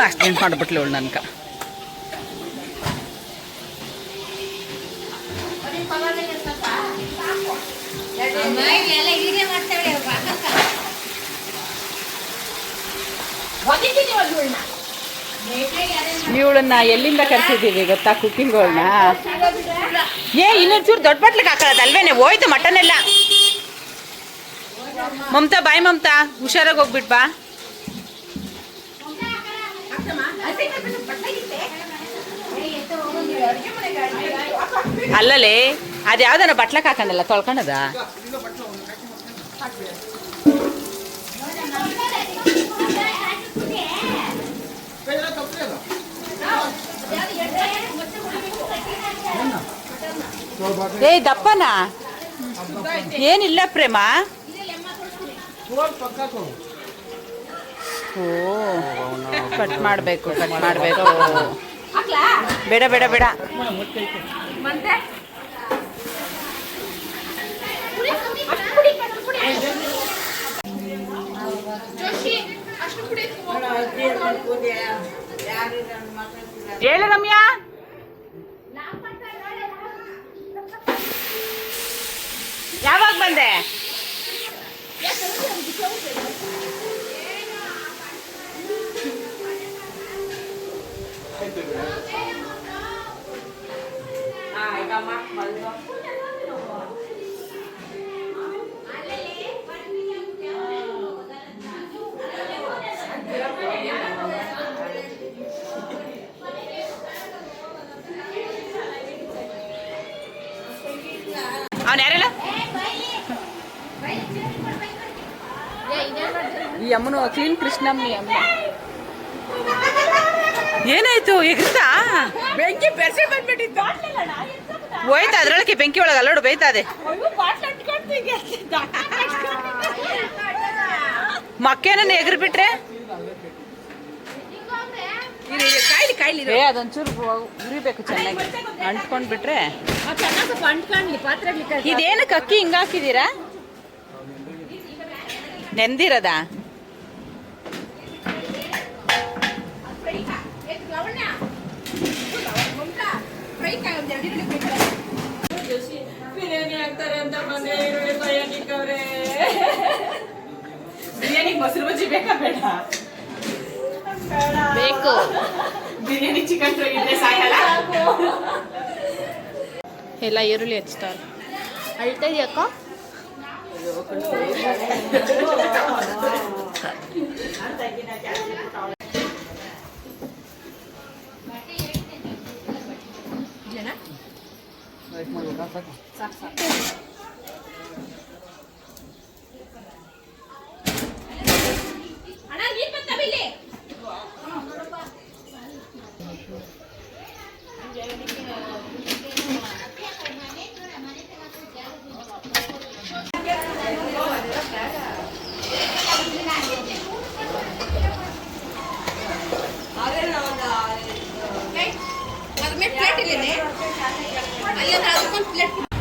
ಅಷ್ಟೇನು ಮಾಡ್ಬಿಟ್ಲು ಅವಳು ನನ್ಕ. ಇವಳನ್ನ ಎಲ್ಲಿಂದ ಕರ್ಸಿದ್ದೀವಿ ಗೊತ್ತಾ, ಕುಕ್ಕಿಂಗ್ಗಳನ್ನ. ಇನ್ನೊಂಚೂರು ದೊಡ್ಡ ಬಟ್ಲಿಗೆ ಹಾಕೋದಲ್ವೇನೆ, ಹೋಯ್ತು ಮಟನ್ ಎಲ್ಲ. ಮಮತಾ ಬಾಯ್, ಮಮತಾ ಹುಷಾರಾಗಿ ಹೋಗ್ಬಿಟ್ ಬಾ. ಅಲ್ಲಲೇ ಅದು ಯಾವ್ದಾನ ಬಟ್ಲಕ್ಕೆ ಹಾಕಂದಲ್ಲ ತೊಳ್ಕೊಂಡದ. ದಪ್ಪನ ಏನಿಲ್ಲ ಪ್ರೇಮ. ಓ ಕಟ್ ಮಾಡಬೇಕು, ಕಟ್ ಮಾಡಬೇಕು. ಬೇಡ ಬೇಡ ಬೇಡ. ಹೇಳು ರಮ್ಯಾ. ಯಾವಾಗ ಬಂದೆ? ಅವನು ಯಾರೆಲ್ಲ ಈ ಅಮ್ಮನು ಕ್ಲೀನ್ ಕೃಷ್ಣಮ್ಮಿ ಅಮ್ಮ. ಏನಾಯ್ತು? ಎಗ್ತಾ ಬೆಂಕಿ ಬೆರ್ಸೆ ಬಂದ್ಬಿಟ್ಟಿತ್ತು. ಹೋಯ್ತಾ ಅದ್ರೊಳಗೆ ಬೆಂಕಿ ಒಳಗೆ ಅಲ್ಲೋಡು ಬೇಯ್ತದೆ. ಮಕ್ಕೇನ ಎಗ್ರಿ ಬಿಟ್ರೆ ಅದೊಂಚೂರು ಉರಿಬೇಕು ಚೆನ್ನಾಗಿ, ಅಂಟ್ಕೊಂಡ್ ಬಿಟ್ರೆ. ಇದೇನಕ್ಕೆ ಅಕ್ಕಿ ಹಿಂಗ ಹಾಕಿದೀರಾ? ನೆಂದಿರದ ಬಿರಿಯಾನಿ ಹಾಕ್ತಾರೆ ಅಂತ ಬಂದ್ರೆ ಬಿರಿಯಾನಿಗೆ ಮೊಸರು ಬಜ್ಜಿ ಬೇಕಾ ಬೇಡ? ಬೇಕು. ಬಿರಿಯಾನಿ ಚಿಕನ್ ಫ್ರೈ ಇದ್ರೆ ಸಾಯಲ್ಲ. ಎಲ್ಲ ಈರುಳ್ಳಿ ಹಚ್ತಾರೆ. ಅಳ್ತಾ ಇದೆಯಕ್ಕ?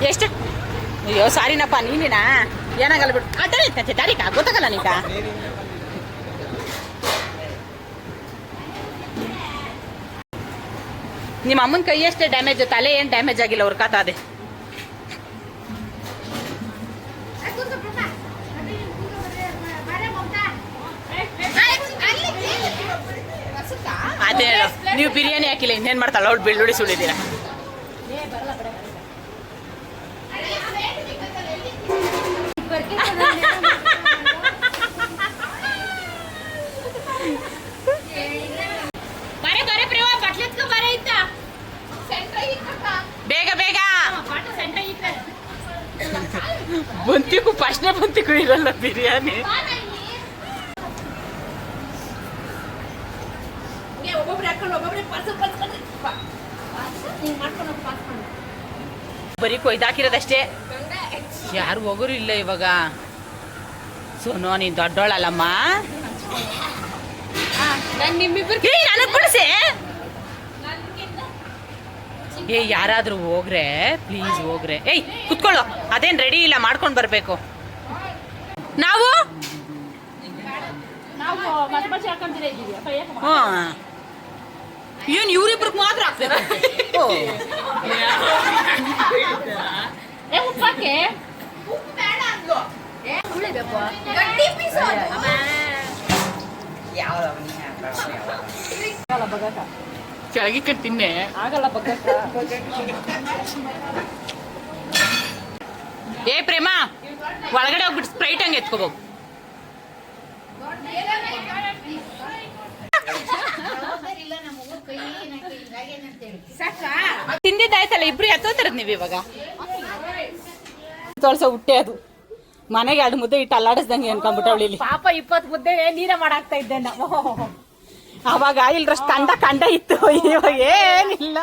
ಎಷ್ಟು? ಅಯ್ಯೋ ಸಾರಿನಪ್ಪ, ನೀನೇನಾ? ಏನಾಗಲ್ಲ ಬಿಡು. ಅಡ್ಡ ಇರ್ತಂತೆ ದಾರಿಕ ಗೊತ್ತಾಗಲ್ಲ ನೀಕ. ನಿಮ್ಮ ಅಮ್ಮನ ಕೈ ಅಷ್ಟೇ ಡ್ಯಾಮೇಜ್, ತಲೆ ಏನು ಡ್ಯಾಮೇಜ್ ಆಗಿಲ್ಲ. ಅವ್ರ ಕಾತ ಅದೇ ಅದೇ ನೀವು ಬಿರಿಯಾನಿ ಹಾಕಿಲ್ಲ, ಇನ್ನೇನು ಮಾಡ್ತಾಳ ಅವಳು? ಬೆಳ್ಳುಳ್ಳಿ ಸುಳಿದ್ದೀರಾ? ಬೇಗ ಬೇಗ ಬಂತಿಗೂ ಫಸ್ಟ್ನೇ ಬಂತಿಗೂ ಇರಲ್ಲ ಬಿರಿಯಾನಿ. ಬರೀ ಕೊಯ್ದಾಕಿರೋದಷ್ಟೇ, ಯಾರು ಹೋಗೋರು ಇಲ್ಲ ಇವಾಗ. ಸೋನು ನೀನ್ ದೊಡ್ಡೋಳಲ್ಲಮ್ಮ. ನನಗೆ ಬಿಡಿಸಿ. ಯಾರಾದ್ರೂ ಹೋಗ್ರೆ ಪ್ಲೀಸ್ ಹೋಗ್ರೆ. ಏಯ್ ಕುತ್ಕೊಳ್ಳೋ, ಅದೇನು ರೆಡಿ ಇಲ್ಲ, ಮಾಡ್ಕೊಂಡು ಬರಬೇಕು. ನಾವು ಏನು ಇವ್ರಿಬ್ರಿಗೆ ಮಾತ್ರ ಆಗ್ತದೆ. ಕೆಳಗೆ ಕಟ್ಟಿನ್ನೆ ಆಗಲ್ಲ ಬಗ್ಗಕ್ಕ. ಏ ಪ್ರೇಮ ಒಳಗಡೆ ಹೋಗ್ಬಿಟ್ಟು ಸ್ಪ್ರೈಟ್ ಹಂಗೆ ಎತ್ಕೋಬೇಕು. ತಿಂದಿದ್ದಾಯ್ತಲ್ಲ, ಇಬ್ರು ಎತ್ತೋತಿರದ್ ನೀವು ಇವಾಗ. ತೋಳ್ಸ ಹುಟ್ಟೆ ಅದು ಮನೆಗೆ 2 ಮುದ್ದೆ ಇಟ್ಟು ಅಲ್ಲಾಡಿಸ್ದಂಗೆ ಅನ್ಕೊಂಡ್ಬಿಟ್ಟವಳಿ. ಪಾಪ 20 ಮುದ್ದೆ ನೀರ ಮಾಡಾಕ್ತಾ ಇದ್ದೆ ನಾವು. ಅವಾಗ ಇಲ್ರಷ್ಟು ಕಂಡ ಇತ್ತು, ಇವಾಗ ಏನಿಲ್ಲ.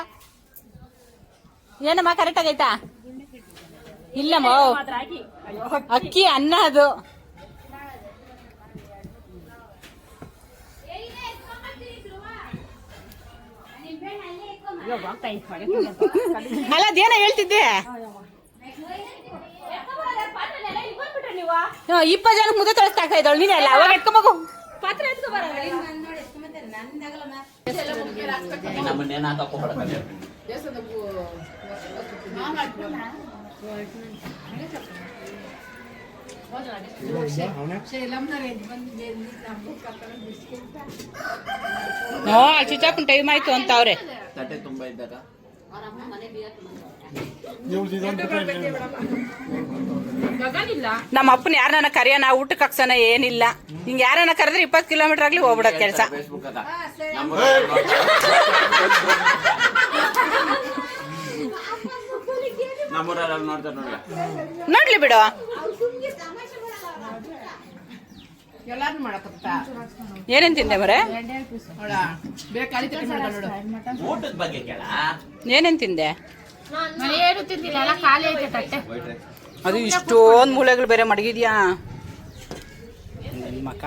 ಏನಮ್ಮ ಕರೆಕ್ಟ್ ಆಗೈತಾ? ಇಲ್ಲಮ್ಮ, ಅಕ್ಕಿ ಅನ್ನ ಅದು. ಅಲ್ಲ ಅದೇನ ಹೇಳ್ತಿದ್ದೆ. 20 ಜನಕ್ಕೆ ಮುದ್ದೆ ತೊಳಸ್ತಾಕ ಇದ್ದವಳು ನೀನೆಲ್ಲ. ಅವಾಗ ಎತ್ಕೊಂಬೋಗು ಪಾತ್ರೆ ಚಿಚಾಪನ್ ಟೈಮ್ ಆಯ್ತು ಅಂತ ಅವ್ರೆ. ನಮ್ಮ ಅಪ್ಪನ ಯಾರನ್ನ ಕರಿಯೋಣ ಊಟಕ್ಕೆ ಹಾಕ್ಸೋಣ ಏನಿಲ್ಲ. ಹಿಂಗೆ ಯಾರನ್ನ ಕರೆದ್ರೆ 20 ಕಿಲೋಮೀಟರ್ ಆಗ್ಲಿ ಹೋಗ್ಬಿಡೋದು ಕೆಲಸ. ನೋಡ್ಲಿ ಬಿಡು. ಏನೇನ್ ತಿಂದೆ ಮರೆ? ಏನೇನ್ ತಿಂದೆ? ಅದು ಇಷ್ಟೊಂದು ಮೂಳೆಗಳು ಬೇರೆ ಮಡಗಿದ್ಯಾ ಮಕ್ಕ.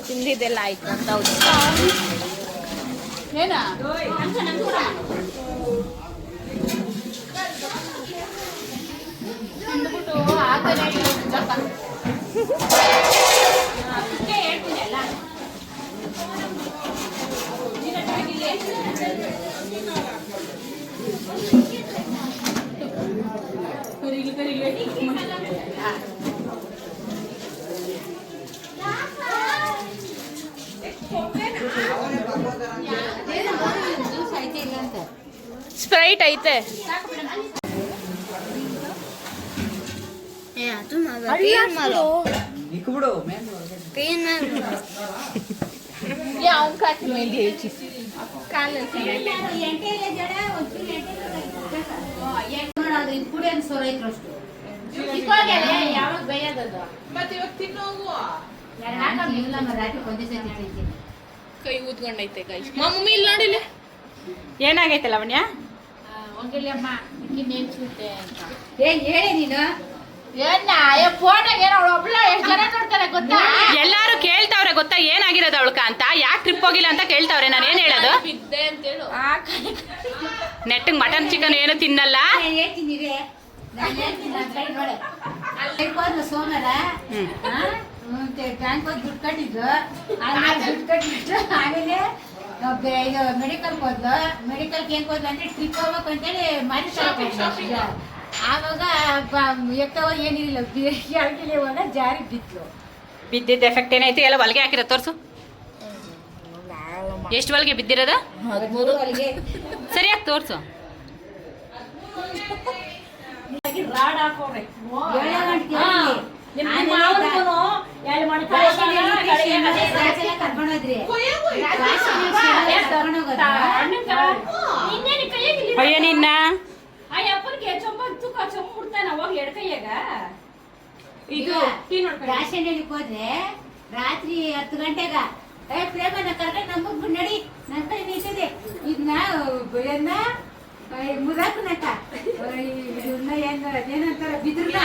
ತಿಂದಿದ್ದೆಲ್ಲ ಆಯ್ತು ಅಂತ. ಹೌದು ಏನ ತಿಂದ್ಬಿಟ್ಟು ಸ್ಪ್ರೈಟ್ ಐತೆ. ಕೈ ಊದ್ಕೊಂಡೈತೆ ಕೈ. ಮಮ್ಮಿ ಇಲ್ಲಿ ನೋಡಿಲ್ಲ ಏನಾಗೈತೆ ಲವಣ್ಯ? ಎಲ್ಲಾರು ಕೇಳ್ತಾವ್ರೆ ಗೊತ್ತಾ ಏನಾಗಿರೋದು ಅವಳ್ಕ ಅಂತ. ಯಾಕೆ ಟ್ರಿಪ್ ಹೋಗಿಲ್ಲ ಅಂತ ಕೇಳ್ತಾವ್ರೆ. ನಾನು ಏನ್ ಹೇಳೋದು? ನೆಟ್ಟಿಗೆ ಮಟನ್ ಚಿಕನ್ ಏನು ತಿನ್ನಲ್ಲ. ಸೋಮವಾರ ಬ್ಯಾಂಕ್ ಹೋಗಿ ದುಡ್ಡು ಕಟ್ಟಿದ್ರು. ಆಮೇಲೆ ಇದು ಮೆಡಿಕಲ್ಗೆ ಹೋದ್ಲು. ಮೆಡಿಕಲ್ಗೆ ಹೆಂಗ್ ಹೋದ್ಲು ಅಂದ್ರೆ ಟ್ರಿಪ್ ಹೋಗ್ಬೇಕು ಅಂತೇಳಿ ಮಾರಿ. ಆವಾಗ ಎತ್ತವ ಏನಿಲ್ಲ ಇವಾಗ ಜಾರಿ ಬಿತ್ತು. ಬಿದ್ದಿದ್ದ ಎಫೆಕ್ಟ್ ಏನಾಯ್ತು? ಎಲ್ಲ ಹೊಲಿಗೆ ಹಾಕಿರೋ ತೋರ್ಸು. ಎಷ್ಟು ಹೊಲಿಗೆ ಬಿದ್ದಿರೋದ? 13 ಹೊಲಿಗೆ. ಸರಿಯಾಗಿ ತೋರ್ಸು. ಅಯ್ಯ ನಿನ್ನ ಇದು ರೇಷನ್ ಹೋದ್ರೆ ರಾತ್ರಿ 10 ಗಂಟೆಗ ಪ್ರೇಮನ ಕರ್ಕೊಂಡು ನಮಗ್ ನಡಿ ನನ್ನ ಕೈ ನಿಂತಿದೆ. ಇದನ್ನ ಮುರಾಕನಕ್ಕ ಏನಂತಾರ ಬಿದ್ರನ್ನ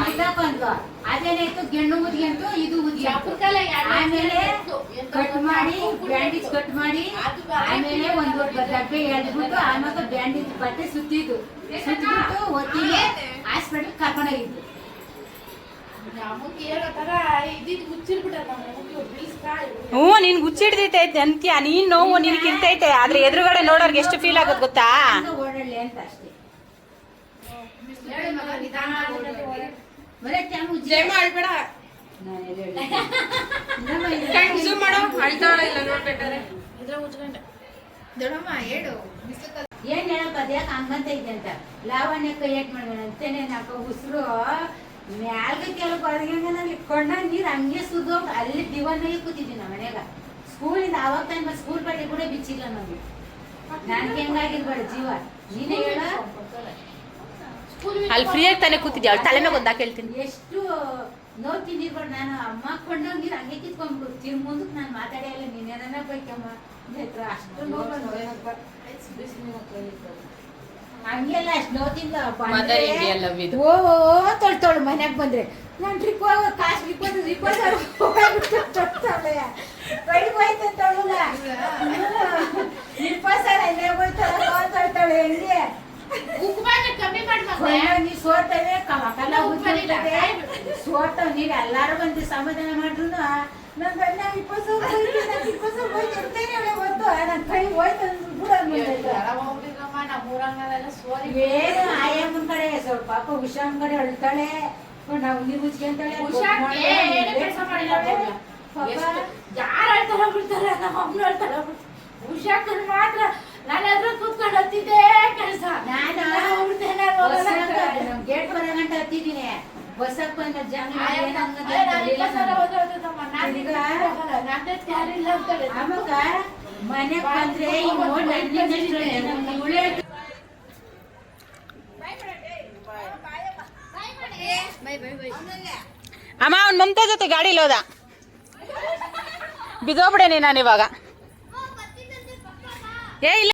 ಮುದ್ದಾಕೊಂಡ್ಲು. ಅದೇನಾಯ್ತು ಗೆಣ್ಣು ಮುದ್ಗೆಂತು ಇದು ಆಮೇಲೆ ಕಟ್ ಮಾಡಿ ಬ್ಯಾಂಡೇಜ್ ಕಟ್ ಮಾಡಿ ಆಮೇಲೆ ಒಂದು ಡಬ್ಬೆ ಎಳ್ದ್ಬಿಟ್ಟು ಆಮೇಲೆ ಬ್ಯಾಂಡೇಜ್ ಬಟ್ಟೆ ಸುತ್ತಿದ್ದು ಸುತ್ತಬಿಟ್ಟು ಒತ್ತಿಗೆ ಹಾಸ್ಪಿಟಲ್ ಕರ್ಕೊಂಡೋಗಿದ್ದು. ಹ್ಞೂ ನಿನ್ ಗುಚ್ಚಿಡ್ದೈತೆ ಅಂತ್ಯ, ನೀನ್ ನೋವು ನಿನ್ ಕಿರ್ತೈತೆ, ಆದ್ರೆ ಎದುರುಗಡೆ ನೋಡೋರ್ಗೆ ಎಷ್ಟು ಫೀಲ್ ಆಗೋದು ಗೊತ್ತಾ? ಹಂಗ ಓಡಾಡ್ಲಿ ಅಂತ ಅಷ್ಟೇ. ಬರೇ ತ್ಯಾಮು ಜಯ ಮಾಡ್ಬೇಡ, ನಾನು ಎಲ್ಲಿ ಹೇಳಿ? ಝೂಮ್ ಮಾಡು, ಅಳ್ತಾಳ ಇಲ್ಲ ನೋಡ್ಬೇಕಾದ್ರೆ. ಏನ್ ಹೇಳಪ್ಪ ಅದ್ಯಾಕೆ ಹಂಗಂತ ಇದ್ದೆ ಅಂತ. ಲಾವಣ್ಯ ಕೈ ಏಟ್ ಮಾಡೋಣ ಅಂತೇನೆ ನಾಕ ಉಸಿರು ಮ್ಯಾಲ್ಗ ಕೆಲವು ಬರಗಂಗನಲ್ಲಿ ಕೊಂಡ ನೀರು ಹಂಗೆ ಸುದ್ದು ಅಲ್ಲಿ ದಿವನ್ನಾಗಿ ಕೂತಿದ್ದೀನಿ ನಮ್ಮ ಮನ್ಯಾಗ. ಸ್ಕೂಲಿಂದ ಅವಾಗ ತನಕ ಸ್ಕೂಲ್ ಬಟ್ಟೆ ಕೂಡ ಬಿಚ್ಚಿಲ್ಲ ನಮ್ಗೆ. ನನ್ಗೆ ಹೆಂಗಾಗಿರ್ಬೇಡ ಜೀವ, ನೀನೇ ಹೇಳ. ಅಲ್ಲಿ ಫ್ರೀಯಾಗಿ ತಾನೇ ಕೂತಿದ್ಯಾ, ಅವಳು ತಲೆ ಮೇಲೆ ಒಂದಾಕ ಹೇಳ್ತೀನಿ. ಎಷ್ಟು ನೋವು ತಿಂದಿರ್ಬೇಡ. ನಾನು ಅಮ್ಮ ಕೊಂಡೋಗ ನೀರು ಹಂಗೆ ಕಿತ್ಕೊಂಡ್ಬಿಡು. ತಿರ್ ಮುಂದಕ್ಕೆ ನಾನು ಮಾತಾಡಿಯಲ್ಲ, ನೀನೇನ ಬೇಕಮ್ಮ ಅಷ್ಟು ನೋವು ಹಂಗೆಲ್ಲ ಅಷ್ಟು ನೋವು ತಿಂದ Mother India love ಇದು. ಓ ತೊಳ್ತೋಳು ಮನ್ಯಾಗ ಬಂದ್ರೆ ನಾನು ಟ್ರಿಪ್ ಹೋಗ ಕಾಸು ರಿಪೋರ್ಟ್ ಕೈ ಹೋಯ್ತಂತವಳ 20,000 ಎಣ್ಣೆ ಹೋಯ್ತಾಳೆ ತೊಳ್ತಾಳೆ ಹೆಂಗೆ ನೀ ಸೋರ್ತವೆ ಕಲ ಸೋರ್ತವ್ ನೀವ್ ಎಲ್ಲಾರು ಬಂದು ಸಮಾಧಾನ ಮಾಡ್ರು ನನ್ ಗಂಡ 20,000 ಹೋಯ್ತಿರ್ತೇನೆ ಗೊತ್ತು. ನನ್ ಕೈ ಹೋಯ್ತು ಏನು ಆಯಮ್ಮನ ಕಡೆ ಸ್ವಲ್ಪ ಪಾಪ ಹುಷಾನ್ ಕಡೆ ಅಳ್ತಾಳೆ, ನಾವು ನೀರು ಮುಚ್ಕೊಂತಾಳೆ. ಯಾರು ಅಳ್ತಾರ ಬಿಡ್ತಾರೆ, ನಮ್ಮ ಅಮ್ಮನ ಅಳ್ತಾರ ಹುಷಾರ್ ಮಾತ್ರ. ನಾನಾದ್ರೂ ಕೂತ್ಕೊಂಡು ಹತ್ತಿದ್ದೆ ಕೆಲಸ. ಗೇಟ್ ಬರೋ ಗಂಟ ಹತ್ತಿದ್ದೀನಿ. ಬಸ್ಸಕ್ ಬಂದ ಜನ ಆವಾಗ ಮನೆಗ್ ಬಂದ್ರೆ ಅಮ್ಮ ಅವ್ನ್ ಮಮತಾ ಜೊತೆ ಗಾಡಿಲಿ ಹೋದ, ಬಿದ್ದೋಗ್ಬಿಡೇನಿ ನಾನು ಇವಾಗ. ಏ ಇಲ್ಲ